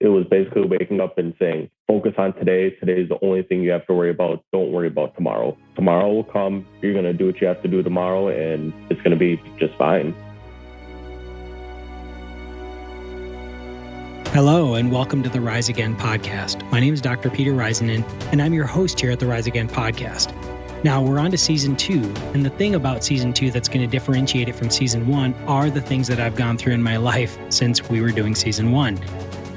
it was basically waking up and saying, focus on today. Today is the only thing you have to worry about. Don't worry about tomorrow. Tomorrow will come. You're going to do what you have to do tomorrow, and it's going to be just fine. Hello, and welcome to the Rise Again podcast. My name is Dr. Peter Risenen, and I'm your host here at the Rise Again podcast. Now, we're on to season 2, and the thing about season 2 that's going to differentiate it from season 1 are the things that I've gone through in my life since we were doing season 1.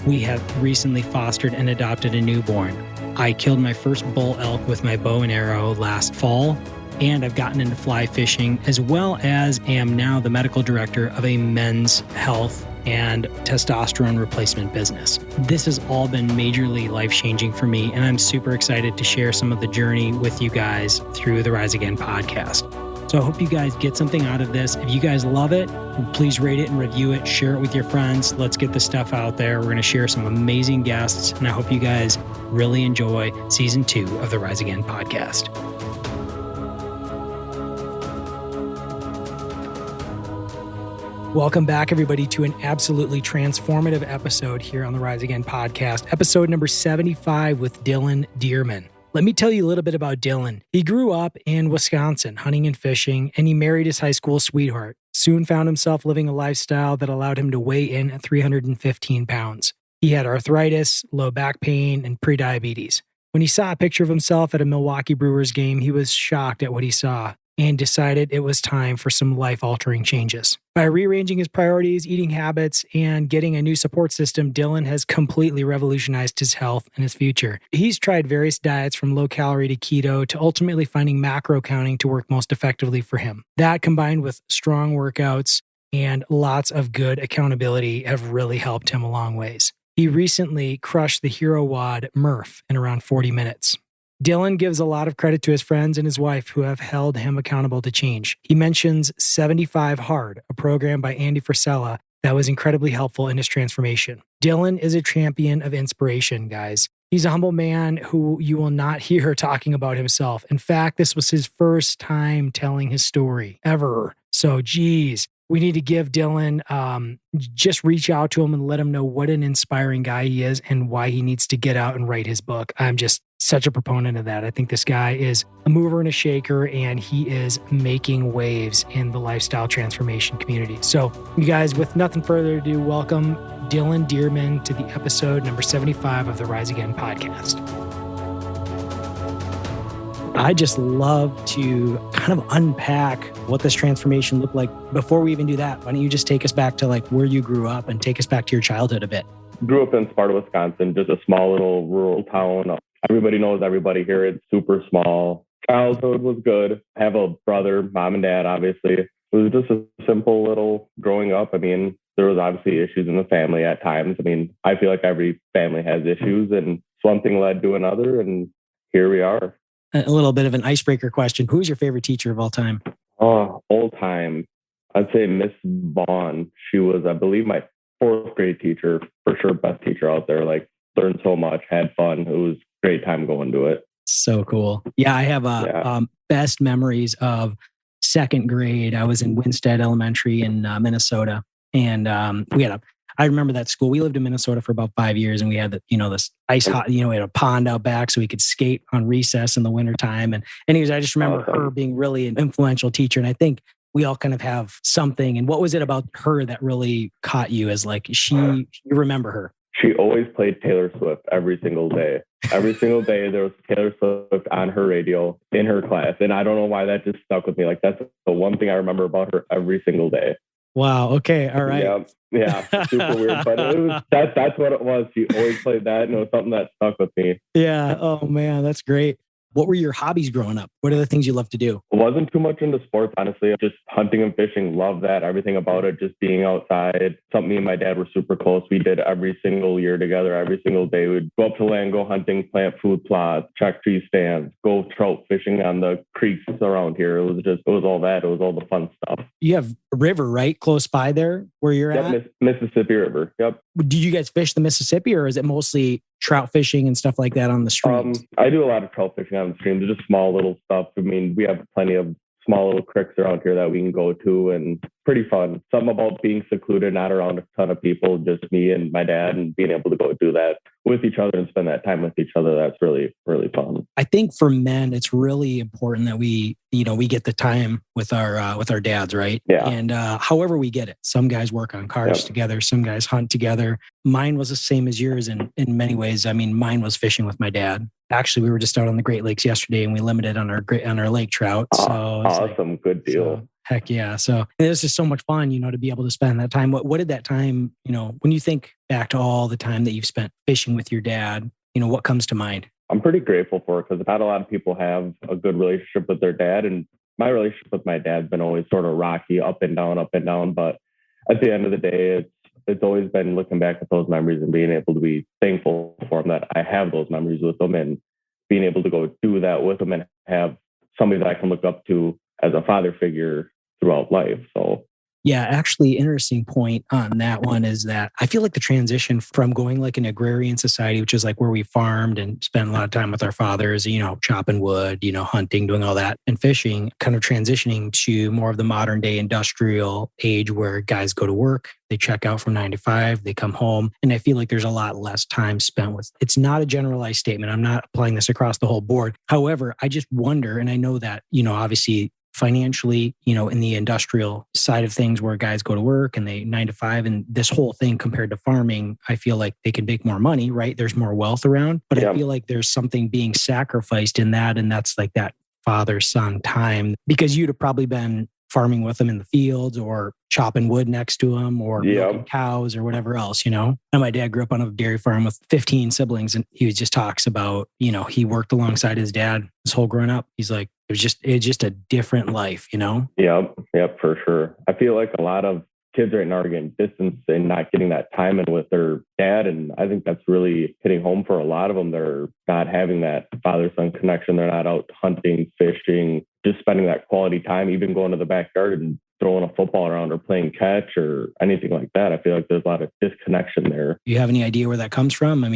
We have recently fostered and adopted a newborn. I killed my first bull elk with my bow and arrow last fall, and I've gotten into fly fishing, as well as am now the medical director of a men's health and testosterone replacement business. This has all been majorly life-changing for me, and I'm super excited to share some of the journey with you guys through the Rise Again podcast. So I hope you guys get something out of this. If you guys love it, please rate it and review it, share it with your friends. Let's get this stuff out there. We're going to share some amazing guests, and I hope you guys really enjoy season 2 of the Rise Again podcast. Welcome back, everybody, to an absolutely transformative episode here on the Rise Again podcast, episode number 75 with Dylan Dearman. Let me tell you a little bit about Dylan. He grew up in Wisconsin, hunting and fishing, and he married his high school sweetheart. Soon found himself living a lifestyle that allowed him to weigh in at 315 pounds. He had arthritis, low back pain, and prediabetes. When he saw a picture of himself at a Milwaukee Brewers game, he was shocked at what he saw and decided it was time for some life-altering changes. By rearranging his priorities, eating habits, and getting a new support system, Dylan has completely revolutionized his health and his future. He's tried various diets from low-calorie to keto to ultimately finding macro counting to work most effectively for him. That, combined with strong workouts and lots of good accountability, have really helped him a long ways. He recently crushed the Hero-WOD Murph in around 40 minutes. Dylan gives a lot of credit to his friends and his wife who have held him accountable to change. He mentions 75 Hard, a program by Andy Frisella that was incredibly helpful in his transformation. Dylan is a champion of inspiration, guys. He's a humble man who you will not hear talking about himself. In fact, this was his first time telling his story ever. So, geez, we need to give Dylan, just reach out to him and let him know what an inspiring guy he is and why he needs to get out and write his book. I'm just such a proponent of that. I think this guy is a mover and a shaker, and he is making waves in the lifestyle transformation community. So, you guys, with nothing further ado, welcome Dylan Dearman to the episode number 75 of the Rise Again podcast. I just love to kind of unpack what this transformation looked like. Before we even do that, why don't you just take us back to like where you grew up and take us back to your childhood a bit? Grew up in Sparta, Wisconsin, just a small little rural town. Everybody knows everybody here. It's super small. Childhood was good. I have a brother, mom and dad, obviously. It was just a simple little growing up. I mean, there was obviously issues in the family at times. I mean, I feel like every family has issues, and one thing led to another, and here we are. A little bit of an icebreaker question. Who's your favorite teacher of all time? Oh, old time. I'd say Miss Vaughn. She was, I believe, my 4th grade teacher, for sure, best teacher out there. Like, learned so much, had fun. It was a great time going to it. So cool. Yeah, I have best memories of 2nd grade. I was in Winstead Elementary in Minnesota, and I remember that school. We lived in Minnesota for about 5 years, and we had this ice hot, we had a pond out back so we could skate on recess in the wintertime. And anyways, I just remember her being really an influential teacher. And I think we all kind of have something. And what was it about her that really caught you as like, you remember her? She always played Taylor Swift every single day. Every single day there was Taylor Swift on her radio in her class. And I don't know why that just stuck with me. Like, that's the one thing I remember about her every single day. Wow. Okay. All right. Yeah. Super weird. But that's what it was. She always played that, and it was something that stuck with me. Yeah. Oh man, that's great. What were your hobbies growing up? What are the things you love to do? Wasn't too much into sports, honestly. Just hunting and fishing. Love that. Everything about it. Just being outside. Something me and my dad were super close. We did every single year together. Every single day. We'd go up to land, go hunting, plant food plots, check tree stands, go trout fishing on the creeks around here. It was all that. It was all the fun stuff. You have a river, right? Close by there where you're at? Mississippi River. Yep. Do you guys fish the Mississippi, or is it mostly trout fishing and stuff like that on the streams? I do a lot of trout fishing on the streams. Just small little stuff. I mean, we have plenty of small little creeks around here that we can go to, and pretty fun. Something about being secluded, not around a ton of people, just me and my dad, and being able to go do that with each other and spend that time with each other. That's really, really fun. I think for men, it's really important that we get the time with our dads, right? Yeah. And however we get it. Some guys work on cars together. Some guys hunt together. Mine was the same as yours in many ways. I mean, mine was fishing with my dad. Actually, we were just out on the Great Lakes yesterday, and we limited on our lake trout. So awesome, good deal. So, heck yeah! So it was just so much fun, to be able to spend that time. What did that time, when you think back to all the time that you've spent fishing with your dad, what comes to mind? I'm pretty grateful for it, because not a lot of people have a good relationship with their dad, and my relationship with my dad's been always sort of rocky, up and down. But at the end of the day, it's always been looking back at those memories and being able to be thankful for them that I have those memories with them, and being able to go do that with them and have somebody that I can look up to as a father figure throughout life. So yeah, actually, interesting point on that one is that I feel like the transition from going like an agrarian society, which is like where we farmed and spent a lot of time with our fathers, chopping wood, hunting, doing all that, and fishing, kind of transitioning to more of the modern day industrial age where guys go to work, they check out from 9 to 5, they come home. And I feel like there's a lot less time spent with. It's not a generalized statement. I'm not applying this across the whole board. However, I just wonder, and I know that, obviously, financially, in the industrial side of things where guys go to work and they 9 to 5, and this whole thing compared to farming, I feel like they can make more money, right? There's more wealth around, but I feel like there's something being sacrificed in that. And that's like that father-son time, because you'd have probably been farming with them in the fields or chopping wood next to them or milking cows or whatever else, And my dad grew up on a dairy farm with 15 siblings, and he just talks about, he worked alongside his dad his whole growing up. He's like, it was just a different life, Yep, for sure. I feel like a lot of kids right now are getting distanced and not getting that time in with their dad. And I think that's really hitting home for a lot of them. They're not having that father-son connection. They're not out hunting, fishing, just spending that quality time, even going to the backyard and throwing a football around or playing catch or anything like that. I feel like there's a lot of disconnection there. Do you have any idea where that comes from? I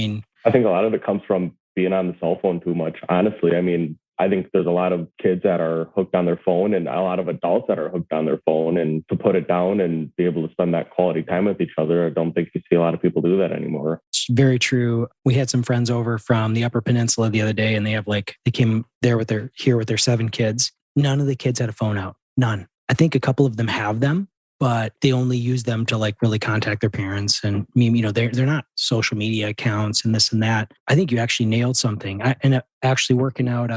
think a lot of it comes from being on the cell phone too much, honestly. I think there's a lot of kids that are hooked on their phone and a lot of adults that are hooked on their phone, and to put it down and be able to spend that quality time with each other, I don't think you see a lot of people do that anymore. It's very true. We had some friends over from the Upper Peninsula the other day, and they came there with their 7 kids. None of the kids had a phone out. None. I think a couple of them have them, but they only use them to like really contact their parents. And they're not social media accounts and this and that. I think you actually nailed something. Actually working out,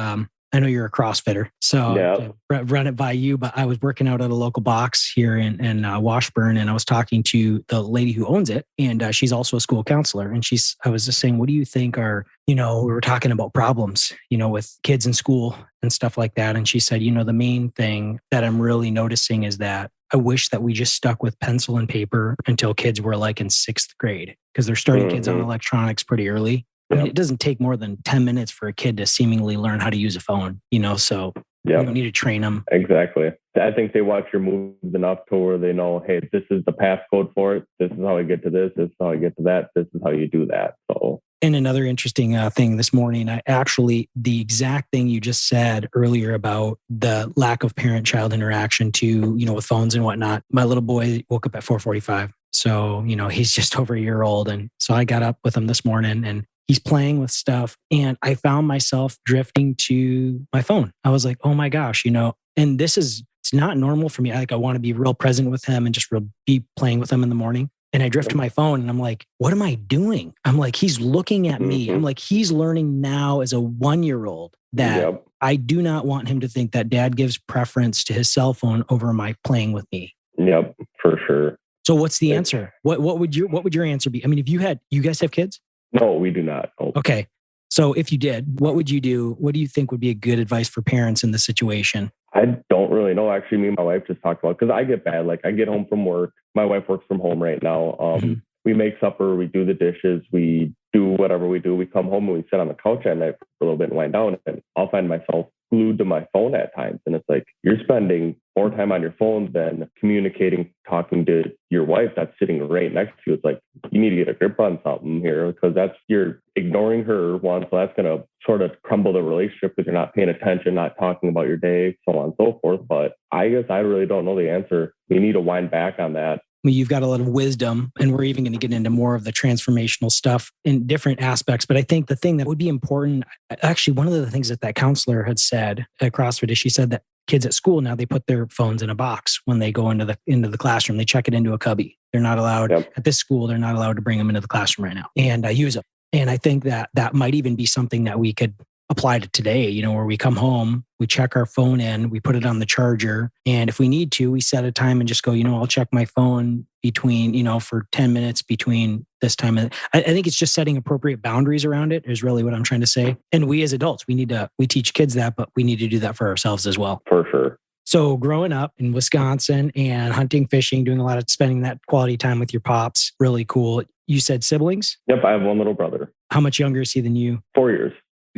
I know you're a CrossFitter, so run it by you, but I was working out at a local box here in Washburn, and I was talking to the lady who owns it, and she's also a school counselor. And I was just saying, what do you think are, we were talking about problems, with kids in school and stuff like that. And she said, the main thing that I'm really noticing is that I wish that we just stuck with pencil and paper until kids were like in 6th grade, because they're starting kids on electronics pretty early. It doesn't take more than 10 minutes for a kid to seemingly learn how to use a phone, so you don't need to train them. Exactly. I think they watch your moves enough to where they know, hey, this is the passcode for it. This is how I get to this. This is how I get to that. This is how you do that. So. And another interesting thing this morning, the exact thing you just said earlier about the lack of parent-child interaction with phones and whatnot. My little boy woke up at 4:45. So, he's just over a year old. And so I got up with him this morning, and he's playing with stuff, and I found myself drifting to my phone. I was like, oh my gosh, and it's not normal for me. I want to be real present with him and just be playing with him in the morning. And I drift to my phone, and I'm like, what am I doing? I'm like, he's looking at me. I'm like, he's learning now as a 1-year-old that I do not want him to think that dad gives preference to his cell phone over my playing with me. Yep, for sure. So what's the answer? What would your answer be? If you guys have kids? No, we do not. Oh. Okay. So if you did, what would you do? What do you think would be a good advice for parents in this situation? I don't really know. Actually, me and my wife just talked about, because I get bad. Like, I get home from work. My wife works from home right now. We make supper. We do the dishes. We do whatever we do. We come home and we sit on the couch at night for a little bit and wind down. And I'll find myself glued to my phone at times. And it's like, you're spending more time on your phone than communicating, talking to your wife that's sitting right next to you. It's like, you need to get a grip on something here, because you're ignoring her one. So that's going to sort of crumble the relationship because you're not paying attention, not talking about your day, so on and so forth. But I guess I really don't know the answer. We need to wind back on that. You've got a lot of wisdom, and we're even going to get into more of the transformational stuff in different aspects. But I think the thing that would be important, actually, one of the things that counselor had said at CrossFit is she said that kids at school now, they put their phones in a box when they go into the classroom. They check it into a cubby. They're not allowed at this school. They're not allowed to bring them into the classroom right now and use them. And I think that might even be something that we could apply to today, where we come home, we check our phone in, we put it on the charger. And if we need to, we set a time and just go, I'll check my phone between, for 10 minutes between this time. And I think it's just setting appropriate boundaries around it is really what I'm trying to say. And we as adults, we teach kids that, but we need to do that for ourselves as well. For sure. So growing up in Wisconsin and hunting, fishing, doing a lot of spending that quality time with your pops, really cool. You said siblings? Yep. I have one little brother. How much younger is he than you? 4 years.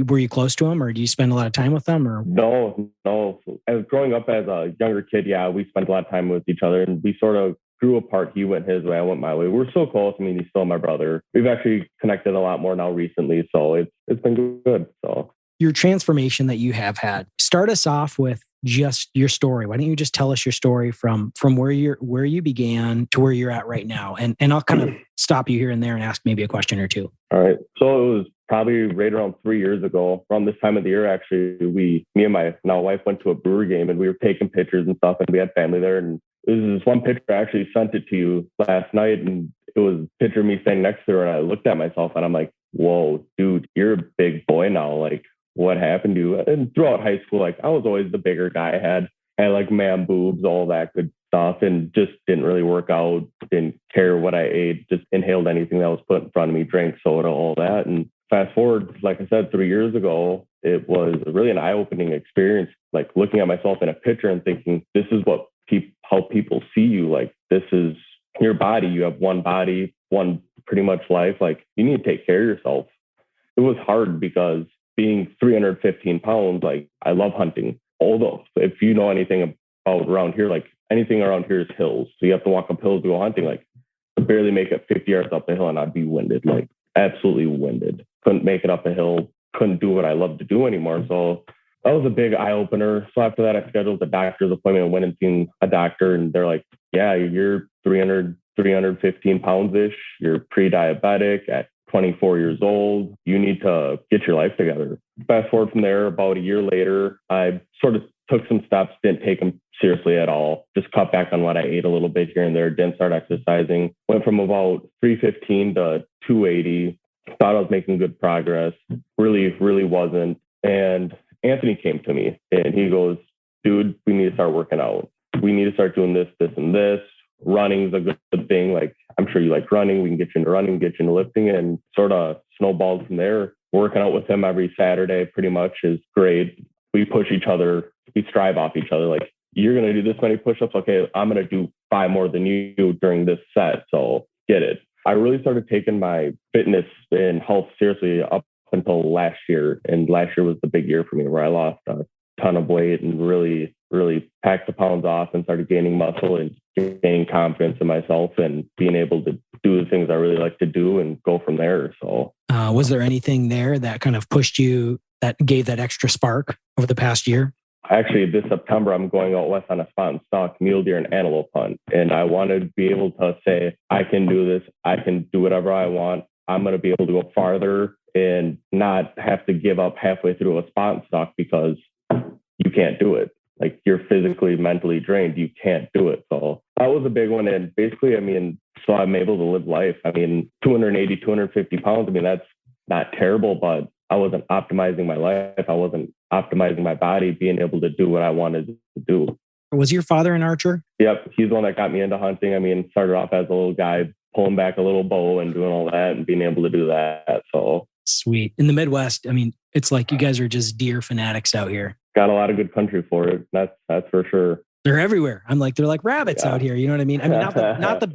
Were you close to him, or do you spend a lot of time with them? Or No. As growing up as a younger kid, we spent a lot of time with each other, and we sort of grew apart. He went his way, I went my way. We're so close. I mean, he's still my brother. We've actually connected a lot more now recently, so it's been good. So your transformation that you have had, start us off with just your story. Why don't you just tell us your story from where you began to where you're at right now? And I'll kind of stop you here and there and ask maybe a question or two. All right. So it was probably right around 3 years ago, around this time of the year, actually, me and my now wife went to a Brewer game, and we were taking pictures and stuff, and we had family there. And it was this one picture, I actually sent it to you last night, and it was a picture of me standing next to her, and I looked at myself and I'm like, whoa, dude, you're a big boy now. Like, what happened to you? And throughout high school, like, I was always the bigger guy. I had like man boobs, all that good stuff, and just didn't really work out, didn't care what I ate, just inhaled anything that was put in front of me, drank soda, all that. And fast forward, like I said, 3 years ago, it was really an eye-opening experience, like looking at myself in a picture and thinking, this is what how people see you. Like, this is your body. You have one body, one pretty much life. Like, you need to take care of yourself. It was hard because being 315 pounds, like, I love hunting. Although, if you know anything about around here, like, anything around here is hills. So you have to walk up hills to go hunting. Like, I barely make it 50 yards up the hill and I'd be winded, like absolutely winded. Couldn't make it up a hill. Couldn't do what I love to do anymore. So that was a big eye opener. So after that, I scheduled a doctor's appointment and went and seen a doctor, and they're like, yeah, you're 315 pounds-ish. You're pre-diabetic at 24 years old. You need to get your life together. Fast forward from there, about a year later, I sort of took some steps, didn't take them seriously at all. Just cut back on what I ate a little bit here and there, didn't start exercising. Went from about 315 to 280. Thought I was making good progress. Really wasn't. And Anthony came to me and he goes, dude, we need to start working out. We need to start doing this, and this. Running's a good thing. Like, I'm sure you like running. We can get you into running, get you into lifting, and sort of snowballed from there. Working out with him every Saturday pretty much is great. We push each other. We strive off each other. Like, you're going to do this many push-ups. Okay, I'm going to do 5 more than you do during this set. So get it. I really started taking my fitness and health seriously up until last year. And last year was the big year for me where I lost a ton of weight and really packed the pounds off and started gaining muscle and gaining confidence in myself and being able to do the things I really like to do and go from there. So was there anything there that kind of pushed you, that gave that extra spark over the past year? Actually, this September, I'm going out west on a spot and stock mule deer and antelope hunt. And I want to be able to say, I can do this. I can do whatever I want. I'm going to be able to go farther and not have to give up halfway through a spot and stock because you can't do it. Like, you're physically, mentally drained. You can't do it. So that was a big one. And basically, I mean, so I'm able to live life. I mean, 280, 250 pounds. I mean, that's not terrible, but I wasn't optimizing my life. I wasn't optimizing my body, being able to do what I wanted to do. Was your father an archer? Yep. He's the one that got me into hunting. I mean, started off as a little guy, pulling back a little bow and doing all that and being able to do that. So sweet. In the Midwest, I mean, it's like you guys are just deer fanatics out here. Got a lot of good country for it. That's for sure. They're everywhere. I'm like, they're like rabbits out here. You know what I mean? I mean,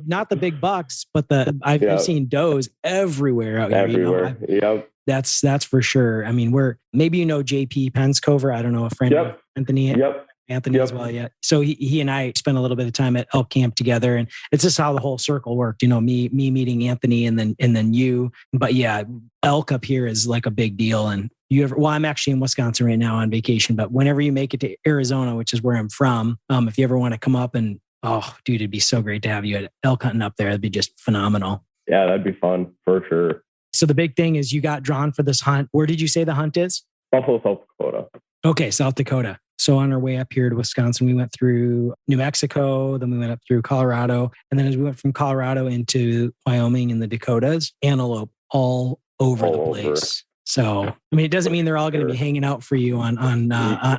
not the big bucks, but I've seen does everywhere out here. Everywhere. Yep. That's for sure. I mean, maybe JP Penscover. I don't know, a friend of Anthony. Yep. Anthony as well. Yeah. So he and I spent a little bit of time at elk camp together, and it's just how the whole circle worked. Me meeting Anthony and then you. But yeah, elk up here is like a big deal. And I'm actually in Wisconsin right now on vacation, but whenever you make it to Arizona, which is where I'm from, if you ever want to come up and, oh dude, it'd be so great to have you at elk hunting up there. It'd be just phenomenal. Yeah, that'd be fun for sure. So the big thing is you got drawn for this hunt. Where did you say the hunt is? Buffalo, South Dakota. Okay, South Dakota. So on our way up here to Wisconsin, we went through New Mexico, then we went up through Colorado. And then as we went from Colorado into Wyoming and the Dakotas, antelope all over the place. So, I mean, it doesn't mean they're all going to be hanging out for you on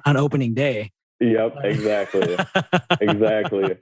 opening day. Yep, exactly. Exactly.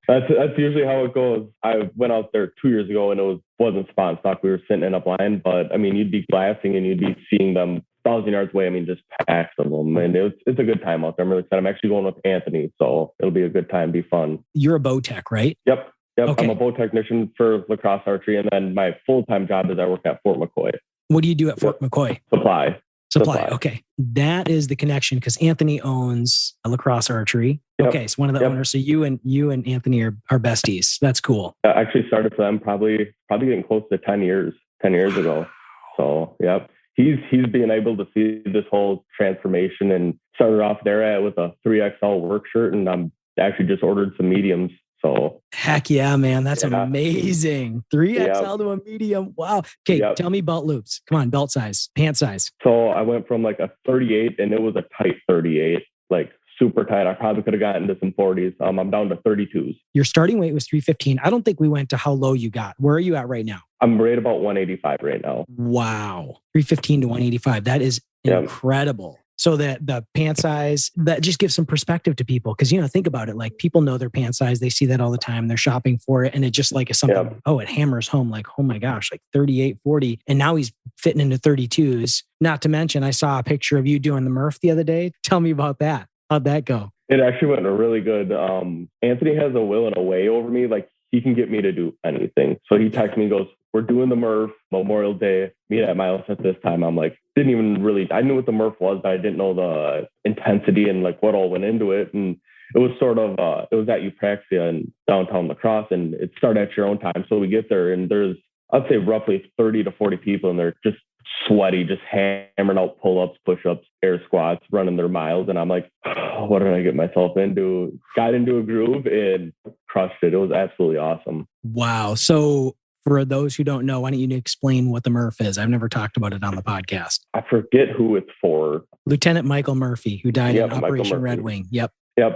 That's usually how it goes. I went out there 2 years ago and it wasn't spot stock. We were sitting in a blind, but I mean, you'd be glassing and you'd be seeing them 1,000 yards away. I mean, just packs of them. And it's a good time out there. I'm really excited. I'm actually going with Anthony, so it'll be a good time, be fun. You're a bow tech, right? Yep. Okay. I'm a bow technician for lacrosse archery. And then my full-time job is I work at Fort McCoy. What do you do at Fort McCoy? Supply. Okay. That is the connection because Anthony owns a lacrosse archery. Yep. Okay. So one of the owners. So you and Anthony are besties. That's cool. I actually started for them probably getting close to 10 years ago. So, yep. He's being able to see this whole transformation and started off there with a 3XL work shirt. And I'm actually just ordered some mediums. So heck yeah, man. That's amazing. 3XL to a medium. Wow. Okay. Tell me belt loops. Come on. Belt size, pant size. So I went from like a 38 and it was a tight 38, like super tight. I probably could have gotten to some 40s. I'm down to 32s. Your starting weight was 315. I don't think we went to how low you got. Where are you at right now? I'm right about 185 right now. Wow. 315 to 185. That is incredible. So that the pant size, that just gives some perspective to people. Because, think about it. Like people know their pant size. They see that all the time. They're shopping for it. And it just like is something, it hammers home like, oh my gosh, like 38, 40. And now he's fitting into 32s. Not to mention, I saw a picture of you doing the Murph the other day. Tell me about that. How'd that go? It actually went really good. Anthony has a will and a way over me. Like he can get me to do anything. So he texts me and goes, we're doing the Murph Memorial Day, meet at my house at this time. I'm like, I knew what the Murph was, but I didn't know the intensity and like what all went into it. And it was sort of, it was at Eupraxia in downtown La Crosse and it started at your own time. So we get there and there's, I'd say roughly 30 to 40 people and they're just sweaty, just hammering out pull-ups, push-ups, air squats, running their miles. And I'm like, what did I get myself into? Got into a groove and crushed it. It was absolutely awesome. Wow. So for those who don't know, why don't you explain what the Murph is? I've never talked about it on the podcast. I forget who it's for. Lieutenant Michael Murphy, who died in Operation Red Wing. Yep.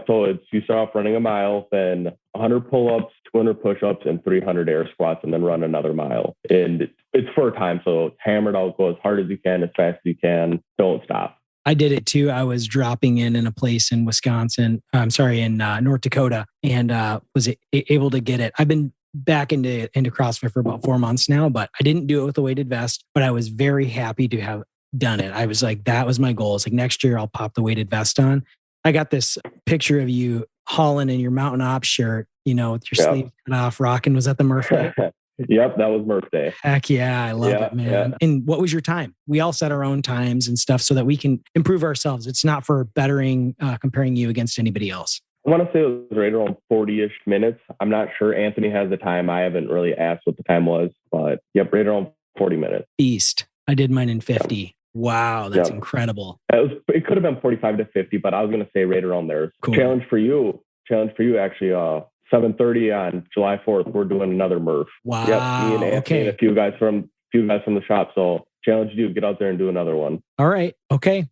So you start off running a mile, then 100 pull-ups, 200 push-ups, and 300 air squats, and then run another mile. And it's for a time. So hammer it out, go as hard as you can, as fast as you can. Don't stop. I did it too. I was dropping in a place in in North Dakota, and was able to get it. I've been back into CrossFit for about 4 months now, but I didn't do it with a weighted vest, but I was very happy to have done it. I was like, that was my goal. It's like next year I'll pop the weighted vest on. I got this picture of you hauling in your Mountain Ops shirt, with your sleeves cut off, rocking. Was that the Murph Day? Yep, that was Murph Day. Heck yeah, I love it, man. Yeah. And what was your time? We all set our own times and stuff so that we can improve ourselves. It's not for comparing you against anybody else. I want to say it was right around 40-ish minutes. I'm not sure. Anthony has the time. I haven't really asked what the time was, but right around 40 minutes. Beast. I did mine in 50. Yep. Wow, that's incredible. It could have been 45 to 50, but I was going to say right around there. Cool. Challenge for you, actually, 7:30 on July 4th, we're doing another Murph. Wow. Yep, me and Anthony and a few guys from the shop. So challenge you, get out there and do another one. All right. Okay.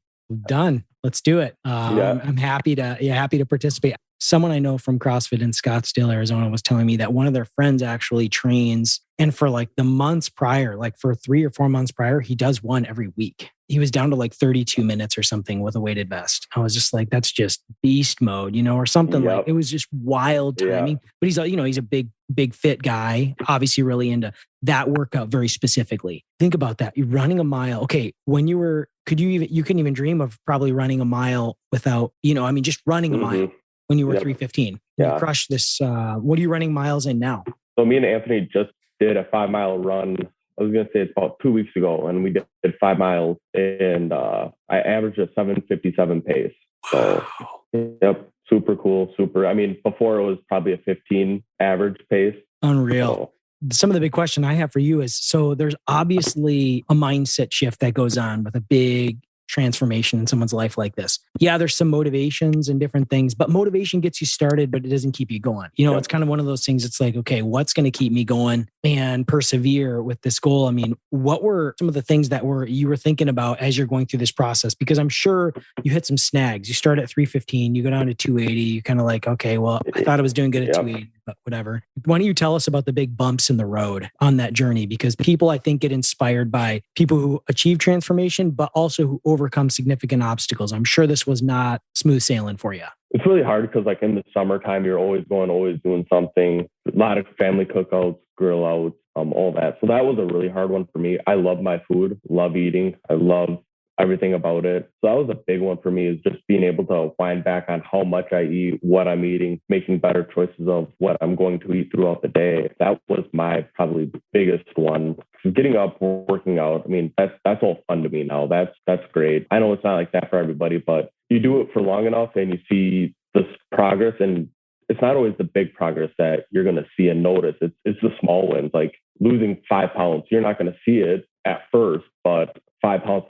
Done. Let's do it. I'm happy to participate. Someone I know from CrossFit in Scottsdale, Arizona was telling me that one of their friends actually trains. And for like the months prior, like for 3 or 4 months prior, he does one every week. He was down to like 32 minutes or something with a weighted vest. I was just like, that's just beast mode, or something like it was just wild timing. Yeah. But he's a big fit guy, obviously really into that workout very specifically. Think about that. You're running a mile. Okay. You couldn't even dream of probably running a mile without, just running a mile. when you were 315. Yeah. You crushed this. What are you running miles in now? So me and Anthony just did a 5-mile run. I was going to say it's about 2 weeks ago, and we did 5 miles, and I averaged a 7:57 pace. So, yep, super cool. I mean, before it was probably a 15 average pace. Unreal. So, some of the big question I have for you is, so there's obviously a mindset shift that goes on with a big transformation in someone's life like this. Yeah, there's some motivations and different things, but motivation gets you started, but it doesn't keep you going. You know, It's kind of one of those things. It's like, okay, what's going to keep me going and persevere with this goal? I mean, what were some of the things that you were thinking about as you're going through this process? Because I'm sure you hit some snags. You start at 315, you go down to 280. You kind of like, okay, well, I thought I was doing good at 280, but whatever. Why don't you tell us about the big bumps in the road on that journey? Because people, I think, get inspired by people who achieve transformation, but also who overcome significant obstacles. I'm sure this was not smooth sailing for you. It's really hard because like in the summertime, you're always doing something. A lot of family cookouts, grill outs, all that. So that was a really hard one for me. I love my food, love eating. I love everything about it. So that was a big one for me, is just being able to wind back on how much I eat, what I'm eating, making better choices of what I'm going to eat throughout the day. That was my probably biggest one. Getting up, working out. I mean, that's all fun to me now. That's great. I know it's not like that for everybody, but you do it for long enough and you see this progress, and it's not always the big progress that you're going to see and notice. It's the small wins, like losing 5 pounds. You're not going to see it at first, but 5 pounds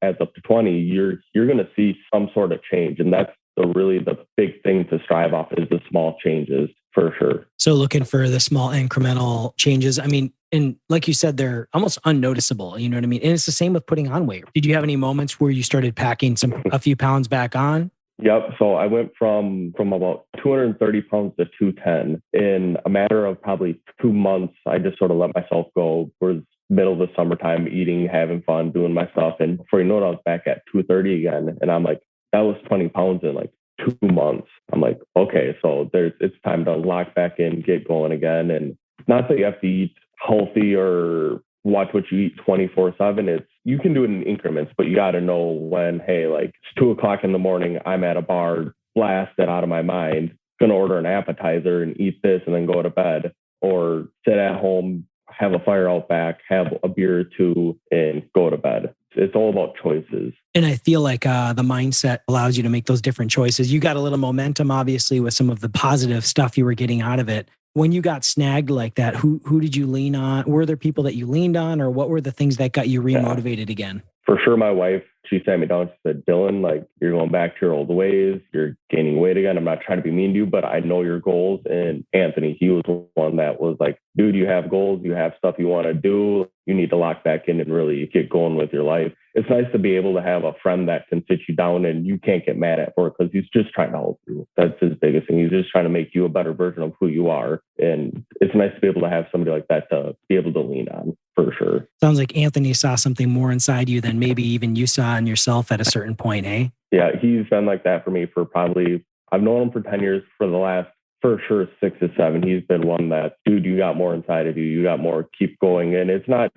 adds up to 20. You're going to see some sort of change. And that's the big thing to strive off, is the small changes for sure. So looking for the small incremental changes. I mean, and like you said, they're almost unnoticeable. You know what I mean? And it's the same with putting on weight. Did you have any moments where you started packing a few pounds back on? Yep. So I went from about 230 pounds to 210 in a matter of probably 2 months. I just sort of let myself go. Towards middle of the summertime, eating, having fun, doing my stuff. And before you know it, I was back at 230 again. And I'm like, that was 20 pounds in like 2 months. I'm like, okay, so it's time to lock back in, get going again. And not that you have to eat healthy or watch what you eat 24/7. You can do it in increments, but you got to know when, hey, like it's 2:00 in the morning, I'm at a bar, blasted out of my mind, going to order an appetizer and eat this and then go to bed, or sit at home, have a fire out back, have a beer or two and go to bed. It's all about choices. And I feel like the mindset allows you to make those different choices. You got a little momentum, obviously, with some of the positive stuff you were getting out of it. When you got snagged like that, who did you lean on? Were there people that you leaned on, or what were the things that got you remotivated again? For sure, my wife, she sat me down. She said, Dylan, like, you're going back to your old ways. You're gaining weight again. I'm not trying to be mean to you, but I know your goals. And Anthony, he was one that was like, dude, you have goals. You have stuff you want to do. You need to lock back in and really get going with your life. It's nice to be able to have a friend that can sit you down and you can't get mad at for it, because he's just trying to help you. That's his biggest thing. He's just trying to make you a better version of who you are. And it's nice to be able to have somebody like that to be able to lean on, for sure. Sounds like Anthony saw something more inside you than maybe even you saw in yourself at a certain point, eh? Yeah, he's been like that for me for probably, I've known him for 10 years. For the last, for sure, 6 to 7, he's been one that, dude, you got more inside of you. You got more, keep going. And it's not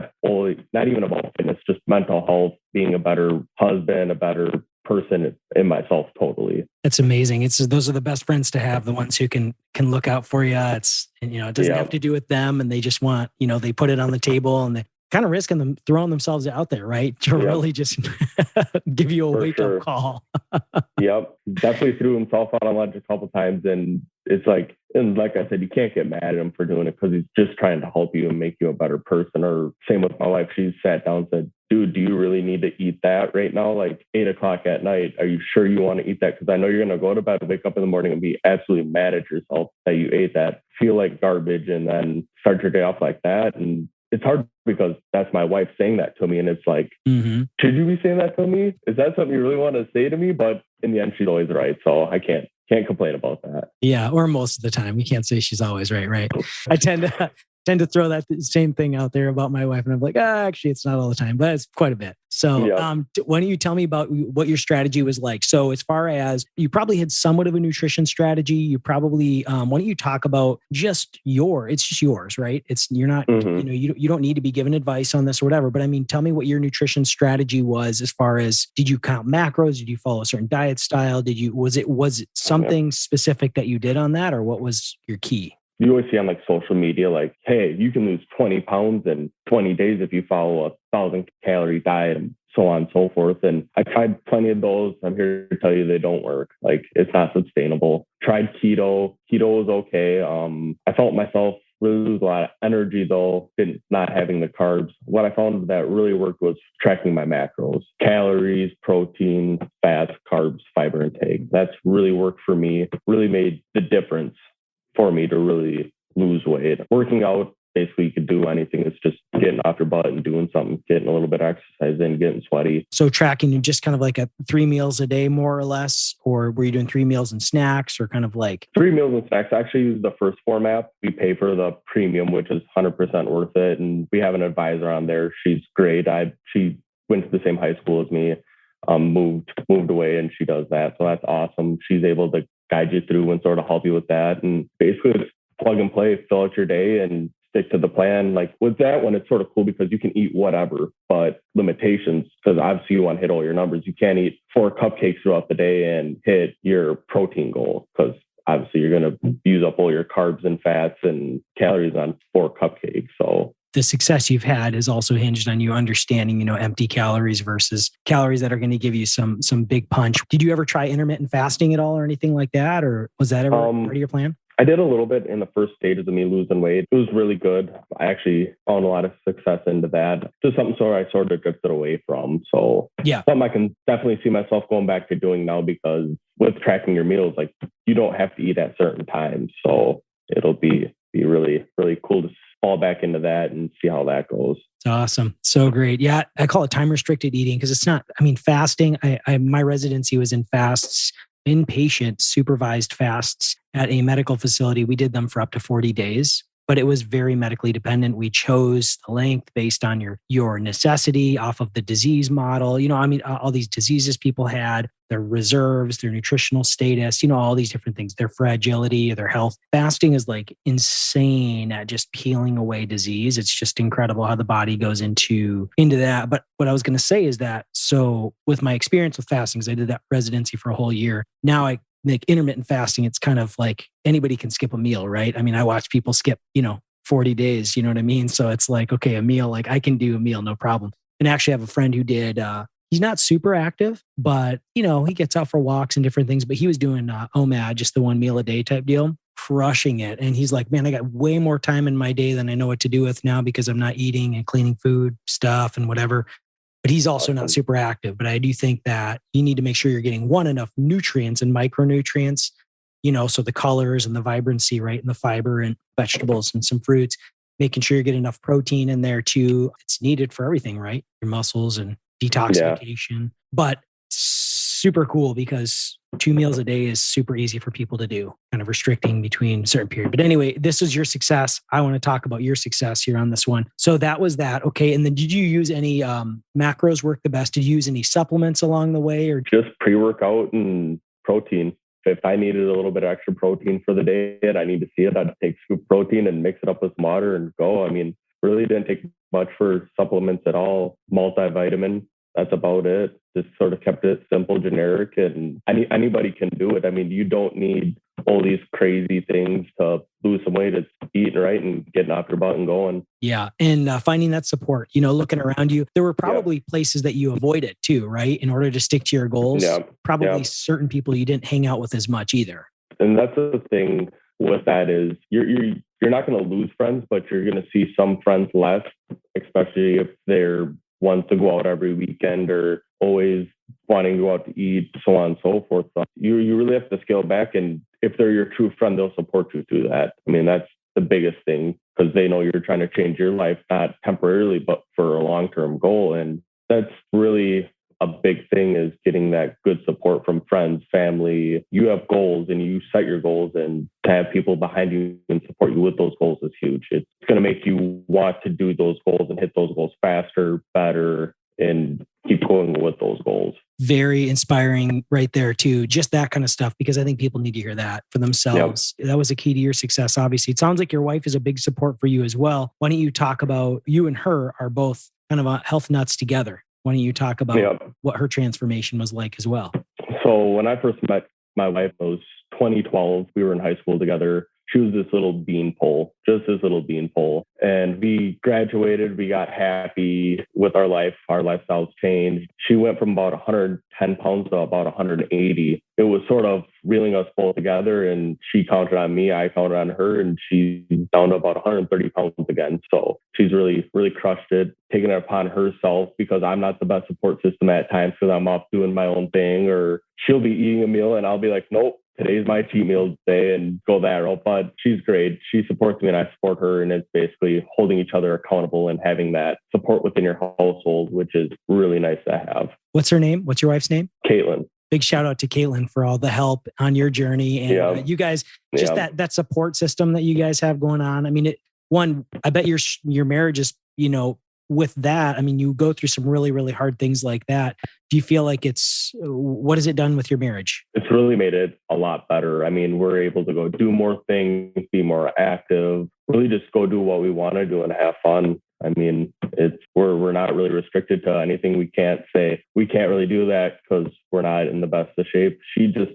even about fitness, just mental health, being a better husband, a better person in myself, totally. It's amazing. Those are the best friends to have, the ones who can look out for you. It doesn't have to do with them, and they just want, they put it on the table, and they kind of risking them throwing themselves out there, right? To really just give you a wake-up call. Yep. Definitely threw himself out on lunch a couple times. And it's like, and like I said, you can't get mad at him for doing it, because he's just trying to help you and make you a better person. Or same with my wife. She sat down and said, dude, do you really need to eat that right now? Like 8:00 at night. Are you sure you want to eat that? Because I know you're going to go to bed, wake up in the morning and be absolutely mad at yourself that you ate that, feel like garbage, and then start your day off like that. And it's hard because that's my wife saying that to me. And it's like, should you be saying that to me? Is that something you really want to say to me? But in the end, she's always right. So I can't complain about that. Yeah. Or most of the time. You can't say she's always right. I tend to tend to throw that same thing out there about my wife. And I'm like, actually, it's not all the time, but it's quite a bit. So why don't you tell me about what your strategy was like? So as far as you probably had somewhat of a nutrition strategy, you probably, why don't you talk about it's just yours, right? You're not, you don't need to be given advice on this or whatever, but I mean, tell me what your nutrition strategy was as far as, did you count macros? Did you follow a certain diet style? Was it something specific that you did on that, or what was your key? You always see on like social media, like, hey, you can lose 20 pounds in 20 days if you follow a 1,000-calorie diet and so on and so forth. And I tried plenty of those. I'm here to tell you they don't work. Like, it's not sustainable. Tried keto. Keto was okay. I felt myself really lose a lot of energy though, not having the carbs. What I found that really worked was tracking my macros, calories, protein, fats, carbs, fiber intake. That's really worked for me, really made the difference for me to really lose weight. Working out, basically you could do anything. It's just getting off your butt and doing something, getting a little bit of exercise in, getting sweaty. So tracking just kind of like 3 meals a day, more or less, or were you doing 3 meals and snacks, or kind of like 3 meals and snacks? I actually use the first format. We pay for the premium, which is 100% worth it. And we have an advisor on there. She's great. She went to the same high school as me, moved away, and she does that. So that's awesome. She's able to guide you through and sort of help you with that. And basically it's plug and play, fill out your day and stick to the plan. Like with that one, it's sort of cool because you can eat whatever, but limitations, because obviously you want to hit all your numbers. You can't eat 4 cupcakes throughout the day and hit your protein goal, because obviously you're going to use up all your carbs and fats and calories on 4 cupcakes. So the success you've had is also hinged on you understanding, empty calories versus calories that are going to give you some big punch. Did you ever try intermittent fasting at all or anything like that? Or was that ever part of your plan? I did a little bit in the first stages of me losing weight. It was really good. I actually found a lot of success into that. Just something I sort of drifted away from. So something I can definitely see myself going back to doing now, because with tracking your meals, like you don't have to eat at certain times. So it'll be really, really cool to fall back into that and see how that goes. It's awesome. So great. Yeah. I call it time-restricted eating because it's not, fasting. My residency was in fasts, inpatient supervised fasts at a medical facility. We did them for up to 40 days, but it was very medically dependent. We chose the length based on your necessity off of the disease model. All these diseases people had, their reserves, their nutritional status, all these different things, their fragility, their health. Fasting is like insane at just peeling away disease. It's just incredible how the body goes into that. But what I was going to say is that, so with my experience with fasting, because I did that residency for a whole year, now I make intermittent fasting. It's kind of like anybody can skip a meal, right? I watch people skip, 40 days, you know what I mean? So it's like, okay, a meal, like I can do a meal, no problem. And actually I have a friend who did, he's not super active, but he gets out for walks and different things, but he was doing OMAD, just the 1 meal a day type deal, crushing it. And he's like, man, I got way more time in my day than I know what to do with now because I'm not eating and cleaning food stuff and whatever. But he's also not super active. But I do think that you need to make sure you're getting enough nutrients and micronutrients, so the colors and the vibrancy, right? And the fiber and vegetables and some fruits, making sure you get enough protein in there too. It's needed for everything, right? Your muscles and detoxification, but super cool because 2 meals a day is super easy for people to do, kind of restricting between certain period. But anyway, this is your success. I want to talk about your success here on this one. So that was that. Okay. And then did you use any macros work the best? Did you use any supplements along the way, or just pre-workout and protein? If I needed a little bit of extra protein for the day and I need to see it, I'd take scoop protein and mix it up with water and go. Really didn't take much for supplements at all. Multivitamin, that's about it. Just sort of kept it simple, generic, and anybody can do it. You don't need all these crazy things to lose some weight. It's eating right and getting off your butt and going. Yeah. And finding that support, looking around you. There were probably places that you avoided too, right? In order to stick to your goals. Yeah. Probably certain people you didn't hang out with as much either. And that's the thing with that is you're not going to lose friends, but you're going to see some friends less, especially if they're ones to go out every weekend or always wanting to go out to eat, so on and so forth. So you really have to scale back. And if they're your true friend, they'll support you through that. That's the biggest thing, because they know you're trying to change your life, not temporarily, but for a long-term goal. And that's really a big thing is getting that good support from friends, family. You have goals and you set your goals, and to have people behind you and support you with those goals is huge. It's going to make you want to do those goals and hit those goals faster, better, and keep going with those goals. Very inspiring right there too. Just that kind of stuff, because I think people need to hear that for themselves. Yep. That was a key to your success. Obviously, it sounds like your wife is a big support for you as well. Why don't you talk about, you and her are both kind of health nuts together. Why don't you talk about what her transformation was like as well? So when I first met my wife, it was 2012. We were in high school together. She was this little beanpole, just this little beanpole. And we graduated. We got happy with our life. Our lifestyles changed. She went from about 110 pounds to about 180. It was sort of reeling us both together. And she counted on me. I counted on her. And she's down to about 130 pounds again. So she's really, really crushed it, taking it upon herself, because I'm not the best support system at times because I'm off doing my own thing, or she'll be eating a meal and I'll be like, nope, today's my cheat meal day, and go that route. But she's great. She supports me and I support her. And it's basically holding each other accountable and having that support within your household, which is really nice to have. What's her name? What's your wife's name? Caitlin. Big shout out to Caitlin for all the help on your journey. And you guys, just that support system that you guys have going on. I mean, I bet your marriage is, with that, I mean, you go through some really, really hard things like that. Do you feel like what has it done with your marriage? It's really made it a lot better. I mean, we're able to go do more things, be more active, really just go do what we want to do and have fun. I mean, we're not really restricted to anything. We can't say we can't really do that because we're not in the best of shape. She just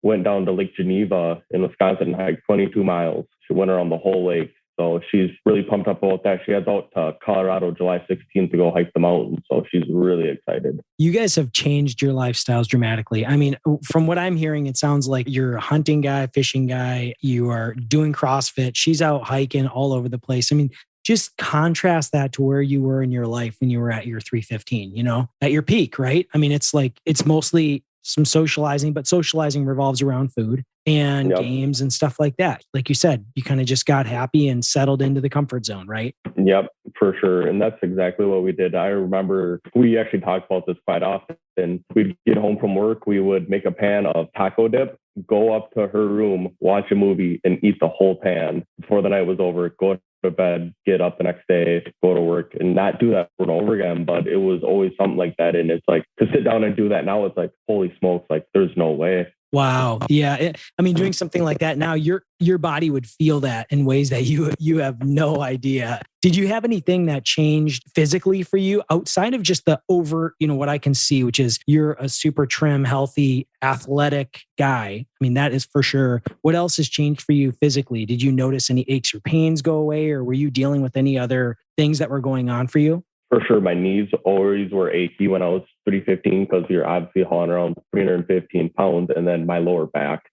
went down to Lake Geneva in Wisconsin and hiked 22 miles. She went around the whole lake. So she's really pumped up about that. She heads out to Colorado July 16th to go hike the mountain. So she's really excited. You guys have changed your lifestyles dramatically. I mean, from what I'm hearing, it sounds like you're a hunting guy, fishing guy. You are doing CrossFit. She's out hiking all over the place. I mean, just contrast that to where you were in your life when you were at your 315, at your peak, right? I mean, it's mostly some socializing, but socializing revolves around food and games and stuff like that. Like you said, you kind of just got happy and settled into the comfort zone, right? Yep, for sure. And that's exactly what we did. I remember we actually talked about this quite often. We'd get home from work, we would make a pan of taco dip, go up to her room, watch a movie, and eat the whole pan before the night was over, go to bed, get up the next day, go to work, and not do that over and over again. But it was always something like that. And it's like, to sit down and do that now, it's like, holy smokes, like there's no way. Wow. Yeah. Doing something like that now, your body would feel that in ways that you have no idea. Did you have anything that changed physically for you outside of just the what I can see, which is you're a super trim, healthy, athletic guy? I mean, that is for sure. What else has changed for you physically? Did you notice any aches or pains go away, or were you dealing with any other things that were going on for you? For sure, my knees always were achy when I was 315 because you're obviously hauling around 315 pounds. And then my lower back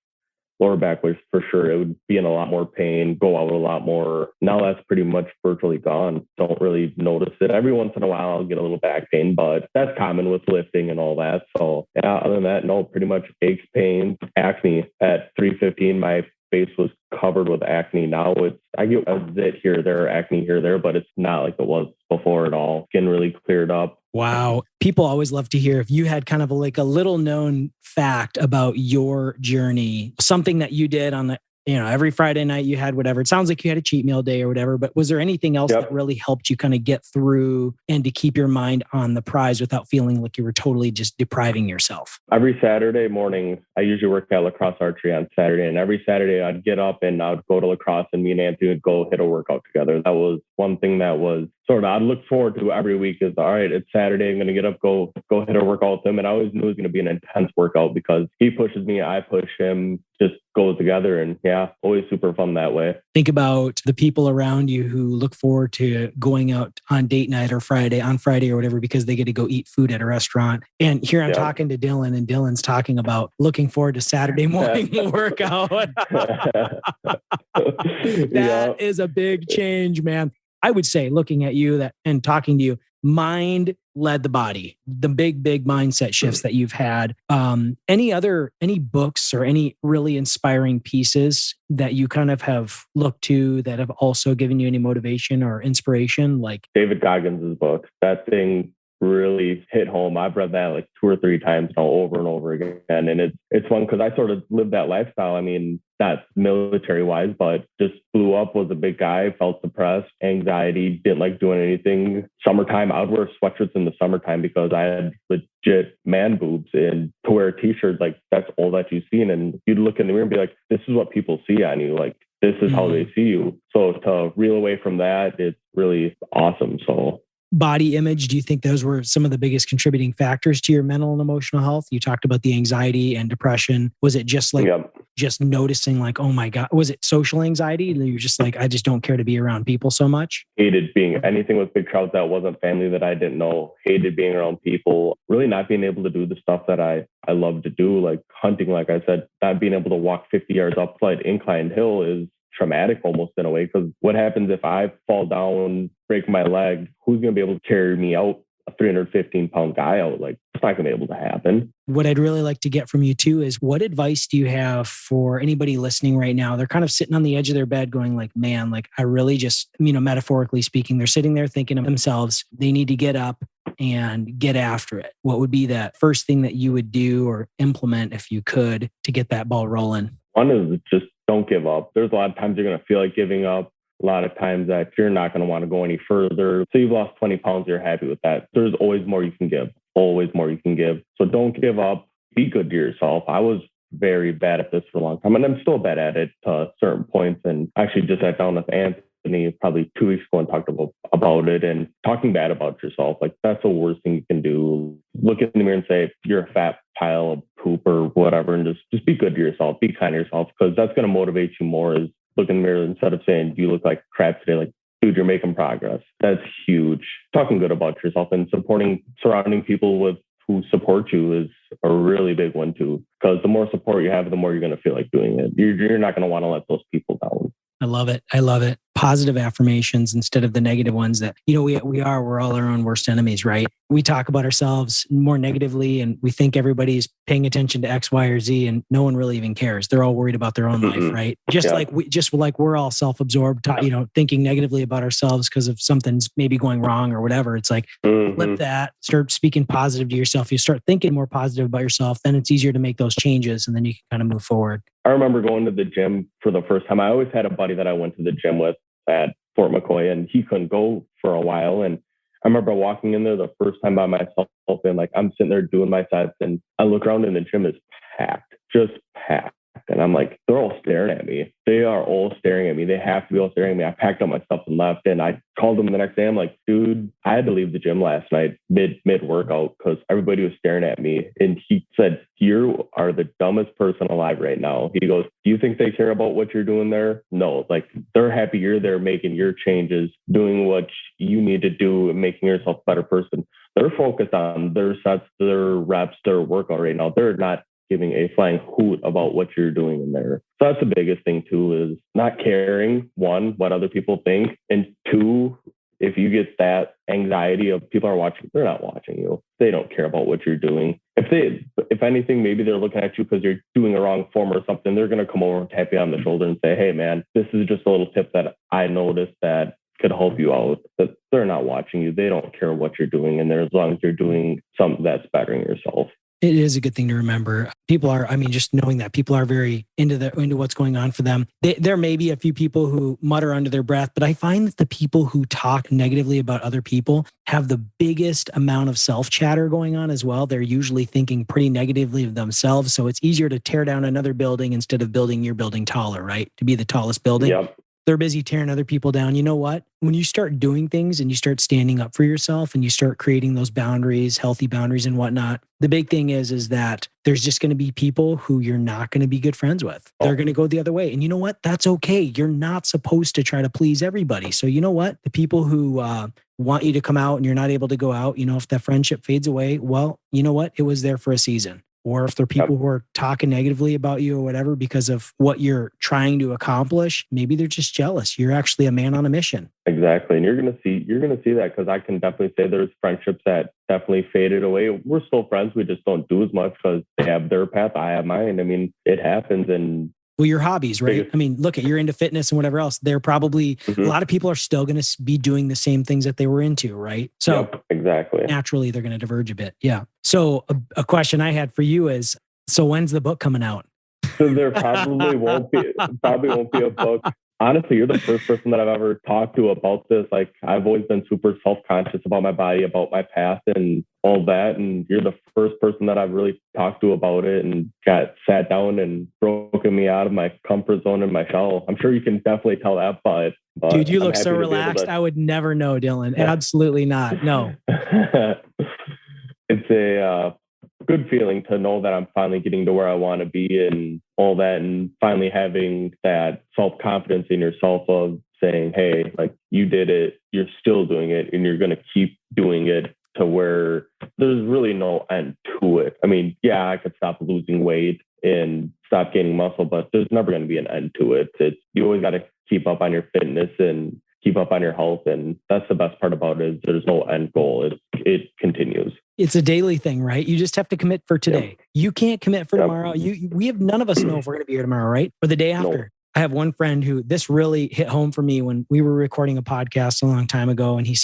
was for sure, it would be in a lot more pain, go out a lot more. Now that's pretty much virtually gone. Don't really notice it. Every once in a while, I'll get a little back pain, but that's common with lifting and all that. So yeah, other than that, no, pretty much aches, pains, acne. At 315, my face was covered with acne. Now I get a zit here, there, acne here, there, but it's not like it was before at all. Skin really cleared up. Wow. People always love to hear if you had kind of a little known fact about your journey, something that you did on the, every Friday night you had whatever. It sounds like you had a cheat meal day or whatever, but was there anything else that really helped you kind of get through and to keep your mind on the prize without feeling like you were totally just depriving yourself? Every Saturday morning, I usually work at lacrosse archery on Saturday, and every Saturday I'd get up and I'd go to lacrosse, and me and Anthony would go hit a workout together. That was one thing that was sort of I'd look forward to every week is, all right, it's Saturday, I'm going to get up, go hit a workout with him. And I always knew it was going to be an intense workout because he pushes me, I push him, just go together. And yeah, always super fun that way. Think about the people around you who look forward to going out on date night or on Friday or whatever, because they get to go eat food at a restaurant. And here I'm talking to Dylan, and Dylan's talking about looking forward to Saturday morning workout. That is a big change, man. I would say, looking at you and talking to you, mind led the body, the big mindset shifts that you've had. Any books or any really inspiring pieces that you kind of have looked to that have also given you any motivation or inspiration? Like David Goggins' book, that thing really hit home. I've read that like 2 or 3 times now, over and over again. And it's fun because I sort of lived that lifestyle. I mean, not military wise, but just blew up, was a big guy, felt depressed, anxiety, didn't like doing anything. Summertime, I would wear sweatshirts in the summertime because I had legit man boobs, and to wear a t-shirt, like that's all that you've seen. And you'd look in the mirror and be like, this is what people see on you. Like, this is how they see you. So to reel away from that, it's really awesome. So body image, do you think those were some of the biggest contributing factors to your mental and emotional health? You talked about the anxiety and depression. Was it just like just noticing like, oh my God, was it social anxiety? You're just like, I just don't care to be around people so much? Hated being anything with big crowds that wasn't family that I didn't know. Hated being around people, really not being able to do the stuff that I love to do, like hunting. Like I said, not being able to walk 50 yards up flight inclined hill is traumatic almost in a way, because what happens if I fall down, break my leg? Who's going to be able to carry me out, a 315-pound guy out? Like, it's not going to be able to happen. What I'd really like to get from you too is, what advice do you have for anybody listening right now? They're kind of sitting on the edge of their bed going like, man, like I really just, metaphorically speaking, they're sitting there thinking of themselves, they need to get up and get after it. What would be that first thing that you would do or implement if you could to get that ball rolling? One is just don't give up. There's a lot of times you're going to feel like giving up. A lot of times that you're not going to want to go any further. So you've lost 20 pounds, you're happy with that. There's always more you can give, always more you can give. So don't give up. Be good to yourself. I was very bad at this for a long time, and I'm still bad at it to certain points. And actually just sat down with Anthony probably 2 weeks ago and talked about it, and talking bad about yourself. Like, that's the worst thing you can do. Look in the mirror and say, you're a fat pile of poop or whatever, and just be good to yourself. Be kind to yourself, because that's going to motivate you more. Is look in the mirror instead of saying, you look like crap today. Like, dude, you're making progress. That's huge. Talking good about yourself and surrounding people with who support you is a really big one too. Because the more support you have, the more you're going to feel like doing it. You're not going to want to let those people down. I love it. I love it. Positive affirmations instead of the negative ones that, we're all our own worst enemies, right? We talk about ourselves more negatively, and we think everybody's paying attention to X, Y, or Z, and no one really even cares. They're all worried about their own life, right? Just like we're all self-absorbed, thinking negatively about ourselves because of something's maybe going wrong or whatever. It's like, flip that, start speaking positive to yourself. You start thinking more positive about yourself, then it's easier to make those changes, and then you can kind of move forward. I remember going to the gym for the first time. I always had a buddy that I went to the gym with at Fort McCoy, and he couldn't go for a while. And I remember walking in there the first time by myself, and like I'm sitting there doing my sets, and I look around and the gym is packed, just packed. And I'm like, they're all staring at me. They are all staring at me. They have to be all staring at me. I packed up my stuff and left. And I called them the next day. I'm like, dude, I had to leave the gym last night mid workout because everybody was staring at me. And he said, you are the dumbest person alive right now. He goes, do you think they care about what you're doing there? No, like they're happy you're there making your changes, doing what you need to do, and making yourself a better person. They're focused on their sets, their reps, their workout right now. They're not giving a flying hoot about what you're doing in there. So that's the biggest thing too, is not caring, one, what other people think, and two, if you get that anxiety of people are watching, they're not watching you. They don't care about what you're doing. If anything, maybe they're looking at you because you're doing a wrong form or something. They're going to come over and tap you on the shoulder and say, hey man, this is just a little tip that I noticed that could help you out. But they're not watching you. They don't care what you're doing in there, as long as you're doing something that's bettering yourself. It is a good thing to remember. People are, just knowing that people are very into what's going on for them. There may be a few people who mutter under their breath, but I find that the people who talk negatively about other people have the biggest amount of self-chatter going on as well. They're usually thinking pretty negatively of themselves. So it's easier to tear down another building instead of building your building taller, right? To be the tallest building. Yep. They're busy tearing other people down. You know what? When you start doing things and you start standing up for yourself and you start creating those boundaries, healthy boundaries and whatnot, the big thing is that there's just going to be people who you're not going to be good friends with. They're going to go the other way. And you know what? That's okay. You're not supposed to try to please everybody. So you know what? The people who want you to come out and you're not able to go out, if that friendship fades away, well, you know what? It was there for a season. Or if there are people who are talking negatively about you or whatever because of what you're trying to accomplish, maybe they're just jealous. You're actually a man on a mission. Exactly. And you're going to see that, because I can definitely say there's friendships that definitely faded away. We're still friends. We just don't do as much because they have their path. I have mine. I mean, it happens. And Well, your hobbies, right? I mean, look, you're into fitness and whatever else. They're probably, a lot of people are still going to be doing the same things that they were into, right? So exactly. Naturally, they're going to diverge a bit. Yeah. So a question I had for you is, so when's the book coming out? So there probably won't be a book. Honestly, you're the first person that I've ever talked to about this. Like, I've always been super self-conscious about my body, about my past and all that. And you're the first person that I've really talked to about it and got sat down and broken me out of my comfort zone and my shell. I'm sure you can definitely tell that, but dude, you look so relaxed. I would never know, Dylan. Absolutely not. No. It's a good feeling to know that I'm finally getting to where I want to be and all that, and finally having that self-confidence in yourself of saying, hey, like, you did it, you're still doing it, and you're going to keep doing it to where there's really no end to it. I mean, yeah, I could stop losing weight and stop gaining muscle, but there's never going to be an end to it. You always got to keep up on your fitness and keep up on your health. And that's the best part about it, is there's no end goal. It continues. It's a daily thing, right? You just have to commit for today. Yep. You can't commit for tomorrow. None of us know if we're going to be here tomorrow, right? Or the day after. No. I have one friend who this really hit home for me when we were recording a podcast a long time ago. And he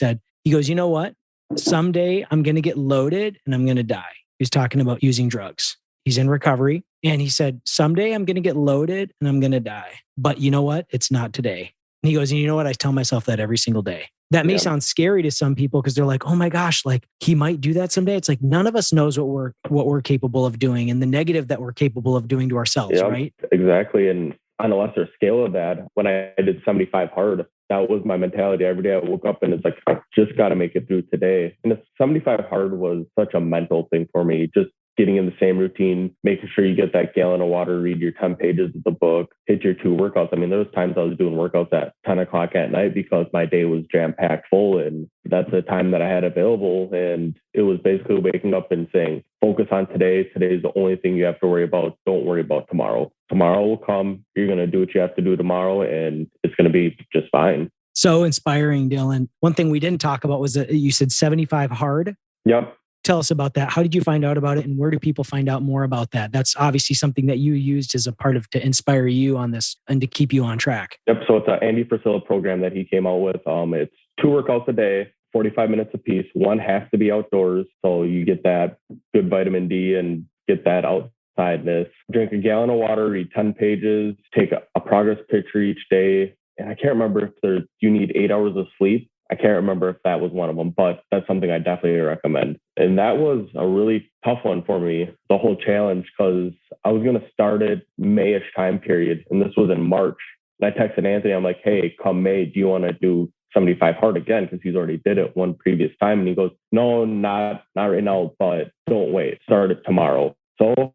goes, you know what? Someday I'm going to get loaded and I'm going to die. He's talking about using drugs. He's in recovery. And he said, someday I'm going to get loaded and I'm going to die. But you know what? It's not today. And he goes, and you know what? I tell myself that every single day. That may sound scary to some people because they're like, oh my gosh, like he might do that someday. It's like, none of us knows what we're capable of doing and the negative that we're capable of doing to ourselves, right? Exactly. And on a lesser scale of that, when I did 75 hard, that was my mentality. Every day I woke up and it's like, I just got to make it through today. And the 75 hard was such a mental thing for me. Just getting in the same routine, making sure you get that gallon of water, read your 10 pages of the book, hit your 2 workouts. I mean, there was times I was doing workouts at 10 o'clock at night because my day was jam-packed full, and that's the time that I had available. And it was basically waking up and saying, focus on today. Today is the only thing you have to worry about. Don't worry about tomorrow. Tomorrow will come. You're going to do what you have to do tomorrow, and it's going to be just fine. So inspiring, Dylan. One thing we didn't talk about was that you said 75 hard. Yep. Tell us about that. How did you find out about it, and where do people find out more about that? That's obviously something that you used as a part of to inspire you on this and to keep you on track. Yep. So it's an Andy Frisella program that he came out with. It's 2 workouts a day, 45 minutes apiece. One has to be outdoors, so you get that good vitamin D and get that outsideness. Drink a gallon of water, read 10 pages, take a progress picture each day. And I can't remember if you need 8 hours of sleep. I can't remember if that was one of them, but that's something I definitely recommend. And that was a really tough one for me, the whole challenge, because I was going to start it May-ish time period. And this was in March. And I texted Anthony, I'm like, hey, come May, do you want to do 75 hard again? Because he's already did it one previous time. And he goes, no, not right now, but don't wait. Start it tomorrow. So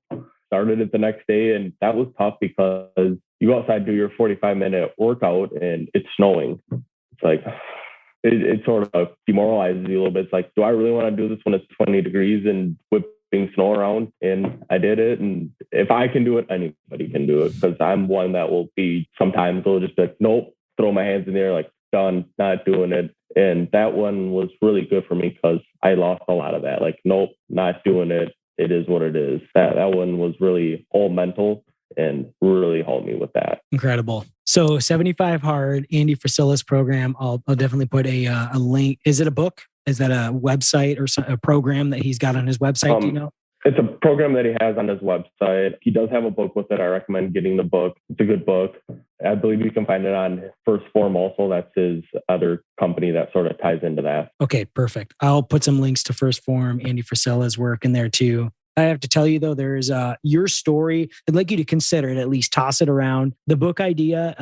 started it the next day. And that was tough because you go outside, do your 45-minute workout, and it's snowing. It's like... It sort of demoralizes you a little bit. It's like, do I really want to do this when it's 20 degrees and whipping snow around? And I did it. And if I can do it, anybody can do it, because I'm one that will be, sometimes will just be like, nope, throw my hands in the air, like, done, not doing it. And that one was really good for me because I lost a lot of that. Like, nope, not doing it. It is what it is. That one was really all mental and really helped me with that. Incredible. So 75 hard, Andy Frisella's program. I'll definitely put a link. Is it a book? Is that a website or a program that he's got on his website? Do you know? It's a program that he has on his website. He does have a book with it. I recommend getting the book. It's a good book. I believe you can find it on First Form also. That's his other company that sort of ties into that. Okay, perfect. I'll put some links to First Form, Andy Frisella's work in there too. I have to tell you, though, there's your story. I'd like you to consider it, at least toss it around. The book idea,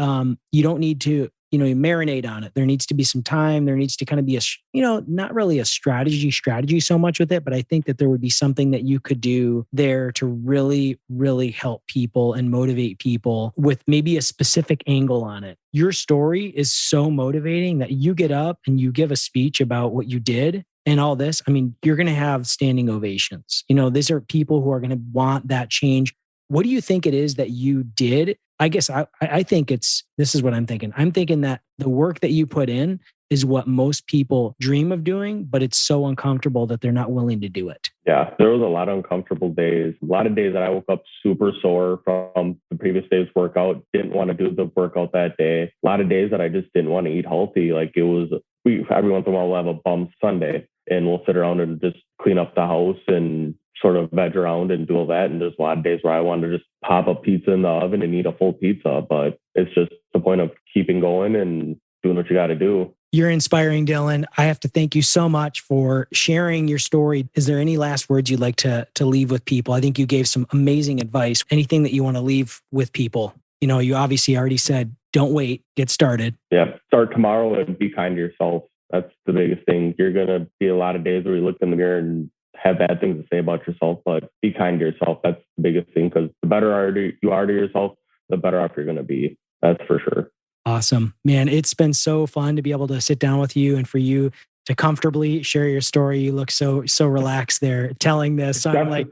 you don't need to, you marinate on it. There needs to be some time. There needs to kind of be not really a strategy so much with it, but I think that there would be something that you could do there to really, really help people and motivate people with maybe a specific angle on it. Your story is so motivating that you get up and you give a speech about what you did. And all this, I mean, you're going to have standing ovations. These are people who are going to want that change. What do you think it is that you did? I guess I think this is what I'm thinking. I'm thinking that the work that you put in is what most people dream of doing, but it's so uncomfortable that they're not willing to do it. Yeah, there was a lot of uncomfortable days. A lot of days that I woke up super sore from the previous day's workout, didn't want to do the workout that day. A lot of days that I just didn't want to eat healthy. Like every once in a while we'll have a bum Sunday and we'll sit around and just clean up the house and sort of veg around and do all that. And there's a lot of days where I wanted to just pop a pizza in the oven and eat a full pizza, but it's just the point of keeping going and doing what you got to do. You're inspiring, Dylan. I have to thank you so much for sharing your story. Is there any last words you'd like to leave with people? I think you gave some amazing advice. Anything that you want to leave with people? You know, you obviously already said, don't wait, get started. Yeah, start tomorrow and be kind to yourself. That's the biggest thing. You're going to be a lot of days where you look in the mirror and have bad things to say about yourself, but be kind to yourself. That's the biggest thing, because the better you are to yourself, the better off you're going to be. That's for sure. Awesome, man. It's been so fun to be able to sit down with you and for you to comfortably share your story. You look so relaxed there telling this. So I'm like,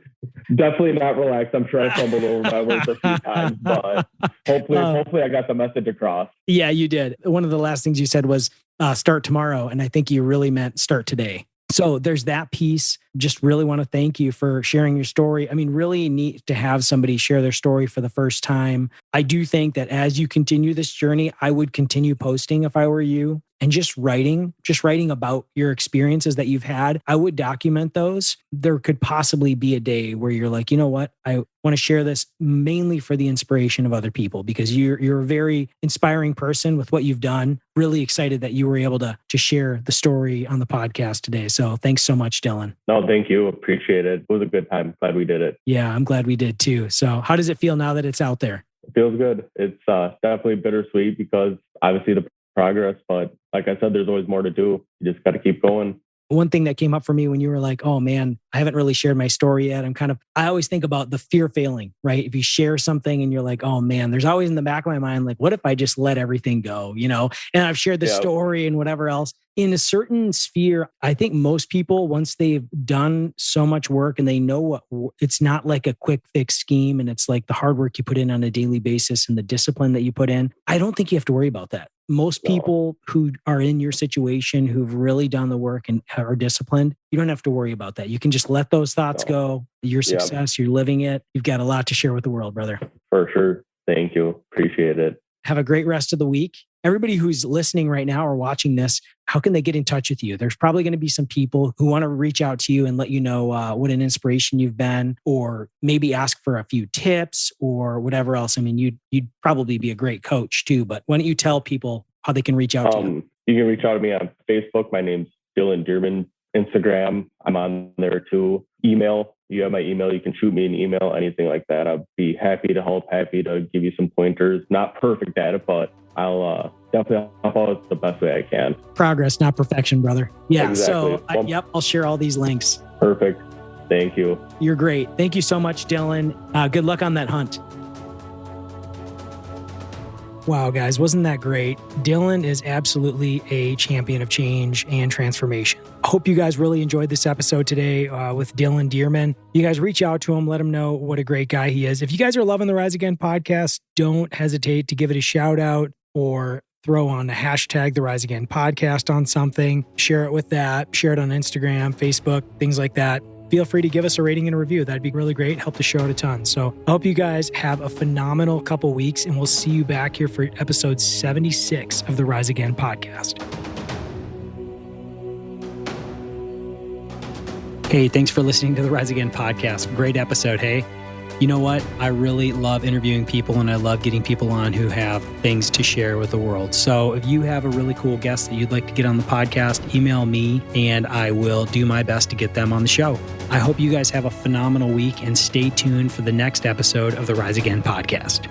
definitely not relaxed. I'm sure I stumbled over my words a few times, but hopefully I got the message across. Yeah, you did. One of the last things you said was start tomorrow. And I think you really meant start today. So there's that piece. Just really want to thank you for sharing your story. I mean, really neat to have somebody share their story for the first time. I do think that as you continue this journey, I would continue posting if I were you, and just writing about your experiences that you've had. I would document those. There could possibly be a day where you're like, you know what? I want to share this mainly for the inspiration of other people, because you're a very inspiring person with what you've done. Really excited that you were able to share the story on the podcast today. So thanks so much, Dylan. No, thank you. Appreciate it. It was a good time. Glad we did it. Yeah, I'm glad we did too. So how does it feel now that it's out there? It feels good. It's definitely bittersweet because obviously the progress, but like I said, there's always more to do. You just got to keep going. One thing that came up for me when you were like, oh man, I haven't really shared my story yet. I always think about the fear failing, right? If you share something and you're like, oh man, there's always in the back of my mind, like, what if I just let everything go, you know? And I've shared the story and whatever else. In a certain sphere, I think most people, once they've done so much work and they know it's not like a quick fix scheme, and it's like the hard work you put in on a daily basis and the discipline that you put in, I don't think you have to worry about that. Most people who are in your situation, who've really done the work and are disciplined, you don't have to worry about that. You can just let those thoughts go. Your success, you're living it. You've got a lot to share with the world, brother. For sure. Thank you. Appreciate it. Have a great rest of the week. Everybody who's listening right now or watching this, how can they get in touch with you? There's probably going to be some people who want to reach out to you and let you know what an inspiration you've been, or maybe ask for a few tips or whatever else. I mean, you'd probably be a great coach too, but why don't you tell people how they can reach out to you? You can reach out to me on Facebook. My name's Dylan Dearman. Instagram, I'm on there too. Email, you have my email. You can shoot me an email, anything like that. I'd be happy to help, happy to give you some pointers. Not perfect at it, but I'll definitely help out the best way I can. Progress, not perfection, brother. Yeah. Exactly. So, I'll share all these links. Perfect. Thank you. You're great. Thank you so much, Dylan. Good luck on that hunt. Wow, guys, wasn't that great? Dylan is absolutely a champion of change and transformation. I hope you guys really enjoyed this episode today with Dylan Dearman. You guys reach out to him, let him know what a great guy he is. If you guys are loving the Rise Again podcast, don't hesitate to give it a shout out or throw on the hashtag the Rise Again podcast on something. Share it with that. Share it on Instagram, Facebook, things like that. Feel free to give us a rating and a review. That'd be really great. Help the show out a ton. So I hope you guys have a phenomenal couple weeks, and we'll see you back here for episode 76 of the Rise Again podcast. Hey, thanks for listening to the Rise Again podcast. Great episode, hey? You know what? I really love interviewing people, and I love getting people on who have things to share with the world. So if you have a really cool guest that you'd like to get on the podcast, email me and I will do my best to get them on the show. I hope you guys have a phenomenal week and stay tuned for the next episode of the Rise Again podcast.